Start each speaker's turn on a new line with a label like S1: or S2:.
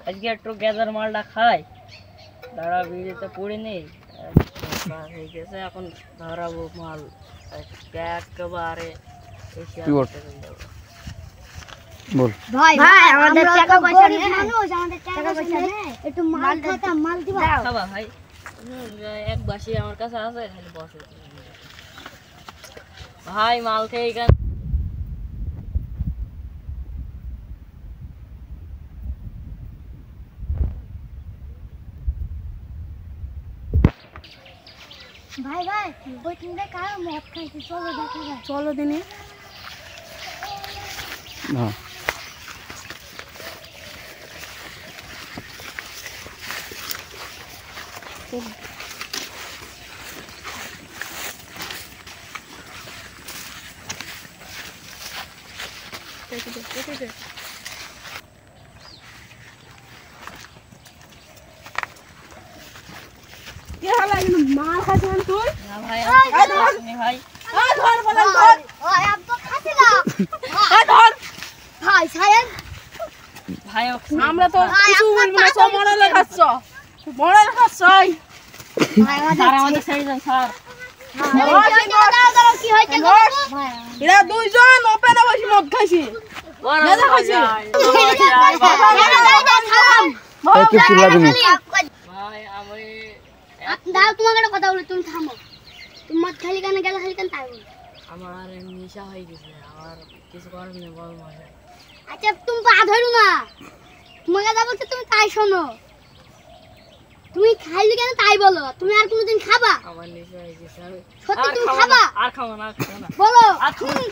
S1: আজকে একটু গ্যাদার মালটা খাই, দাঁড়া বিড়িতে পড়ে নেই হয়ে গেছে। এখন ধরাবো মাল একেবারে
S2: বল
S3: ভাই ভাই আমাদের টাকা পয়সা নেই, মানুষ আমাদের টাকা পয়সা নেই, একটু মাল খাতা মাল দিবা
S1: খাবা ভাই। এক বাসি আমার কাছে আছে, খালি বসে ভাই মাল খেয়ে এখানে
S3: ভাই ভাই ওই তিনটা কার মদ খাইছে, চলো দেখা যায়।
S4: চলো দিনে
S2: হ্যাঁ
S4: কি হাল লাগলো মার খাচ্ছেন তুই?
S1: না ভাই ভাই
S4: ধর বলেন ধর।
S3: ভাই আপ তো খাইছিলা
S4: ধর
S3: ভাই ছাড়েন
S1: ভাই
S4: আমরা তো কিছু বলবো না, সব মরালে খাচ্ছ, মরালে খাচ্ছই।
S3: ভাই
S1: স্যার আমাদের ছেড়ে দেন স্যার।
S3: কি হইছে গো ভাই
S4: এরা দুইজন ওপেনে বসে মদ খাইছি।
S1: মজা
S4: খাইছি।
S2: এই কি চিল্লাবি
S1: ভাই আমি
S3: দাও তোমাকে একটা কথা বলি, তুমি থামো। তুমি মদ খালি কেন গেল খালি কেন তাই বলো।
S1: আমার নেশা হয়ে গেছে, আমার কিছু করার নেই, বল মজা।
S3: আচ্ছা তুমি পা ধরো না, তোমাকে যা বলছে তুমি তাই শোনো। তুমি খাইলি কেন তাই বলো। তুমি আর কোনোদিন খাবা?
S1: আমার নেশা হয়ে গেছে, আমি
S3: সত্যি তুমি খাবা?
S1: আর খাবো না,
S3: বলো।
S1: আর খাবো না।